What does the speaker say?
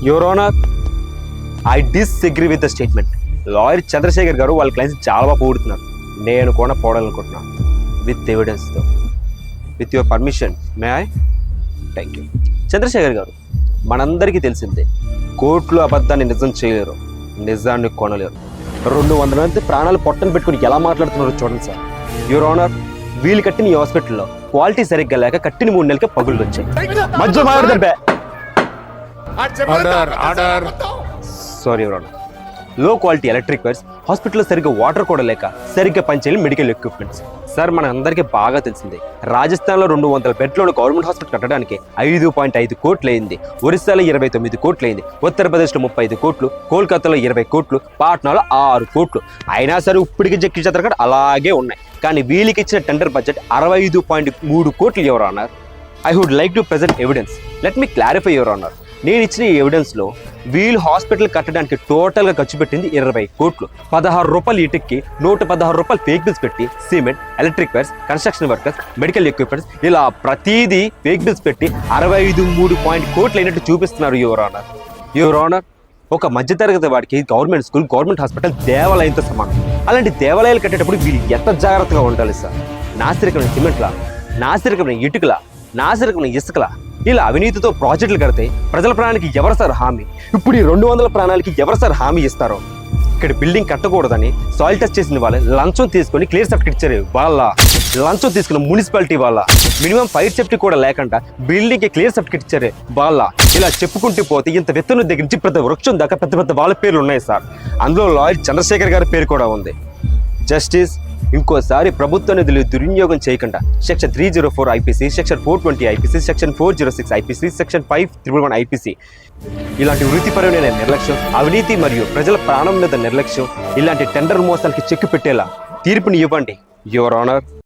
Your honour, I disagree with the statement. Lawyer Chandrasekhar garu వాళ్ళ clients చాలా బాగా పోగొడుతున్నారు. నేను కూడా పోవాలనుకుంటున్నాను విత్ ఎవిడెన్స్తో. With your permission may I? Thank you. Chandrasekhar garu, మనందరికీ తెలిసిందే, కోర్టులో అబద్ధాన్ని నిజం చేయలేరు, నిజాన్ని కొనలేరు. 200 మంది ప్రాణాలు పొట్టను పెట్టుకుని ఎలా మాట్లాడుతున్నారో చూడండి సార్. యువర్ ఆనర్, వీళ్ళు కట్టిన ఈ హాస్పిటల్లో క్వాలిటీ సరిగ్గా లేక కట్టిన 3 నెలలకే పగుళ్ళు వచ్చాయి. మధ్య మాట్లాడదంటే సారీ యువర్ ఆనర్. లో క్వాలిటీ ఎలక్ట్రిక్ వైర్స్, హాస్పిటల్లో సరిగ్గా వాటర్ కూడా లేక సరిగ్గా పనిచేయని మెడికల్ ఎక్విప్మెంట్స్. సార్, మన అందరికీ బాగా తెలిసిందే, రాజస్థాన్లో 200 బెడ్లోని గవర్నమెంట్ హాస్పిటల్ కట్టడానికి 5.5 కోట్లు అయింది. ఒరిస్సాలో 29 కోట్లు అయింది. ఉత్తరప్రదేశ్లో 35 కోట్లు, కోల్కతాలో 20 కోట్లు, పాట్నాలో 6 కోట్లు. అయినా సరే ఇప్పటికి జక్కి చెత్తరగడ అలాగే ఉన్నాయి. కానీ వీళ్ళకి ఇచ్చిన టెండర్ బడ్జెట్ 65.3 కోట్లు your honour. I would like to present evidence. Let me clarify your honour. నేను ఇచ్చిన ఈ ఎవిడెన్స్లో వీళ్ళు హాస్పిటల్ కట్టడానికి టోటల్గా ఖర్చు పెట్టింది 20 కోట్లు. 16 రూపాయలు ఇటుక్కి 116 రూపాయలు ఫేక్ బిల్స్ పెట్టి cement, electric wires, construction workers, medical equipments ఇలా ప్రతిదీ ఫేక్ బిల్స్ పెట్టి 65.3 కోట్లు అయినట్టు చూపిస్తున్నారు యువర్ ఆనర్. యువర్ ఆనర్, ఒక మధ్యతరగతి వాడికి గవర్నమెంట్ స్కూల్, గవర్నమెంట్ హాస్పిటల్ దేవాలయంతో సమానం. అలాంటి దేవాలయాలు కట్టేటప్పుడు వీళ్ళు ఎంత జాగ్రత్తగా ఉండాలి సార్. నాసిరకమైన సిమెంట్లా, నాసిరకమైన ఇటుకలా, నాసిరకమైన ఇసుకలా ఇలా అవినీతితో ప్రాజెక్టులు కడితే ప్రజల ప్రాణానికి ఎవరు సార్ హామీ? ఇప్పుడు ఈ 200 ప్రాణాలకి ఎవరు సార్ హామీ ఇస్తారో? ఇక్కడ బిల్డింగ్ కట్టకూడదని సాయిల్ టెస్ట్ చేసిన వాళ్ళే లంచం తీసుకొని క్లియర్ సర్టిఫికేట్ ఇచ్చారు. వాళ్ళ లంచం తీసుకున్న మున్సిపాలిటీ వాళ్ళ మినిమం ఫైర్ సేఫ్టీ కూడా లేకుండా బిల్డింగ్కి క్లియర్ సర్టిఫికేట్ ఇచ్చారే వాళ్ళ. ఇలా చెప్పుకుంటూ పోతే ఇంత విత్తనం దగ్గర నుంచి ప్రతి వృక్షం దాకా పెద్ద పెద్ద వాళ్ళ పేర్లు ఉన్నాయి సార్. అందులో లాయర్ చంద్రశేఖర్ గారి పేరు కూడా ఉంది. జస్టిస్, ఇంకోసారి ప్రభుత్వ నిధులు దుర్వినియోగం చేయకుండా section 304 IPC, section 420 IPC, section 406 IPC, section 511 IPC ఇలాంటి వృత్తిపరమైన నిర్లక్ష్యం, అవినీతి మరియు ప్రజల ప్రాణం మీద నిర్లక్ష్యం, ఇలాంటి టెండర్ మోసాలకి చెక్కు పెట్టేలా తీర్పుని ఇవ్వండి యువర్ ఆనర్.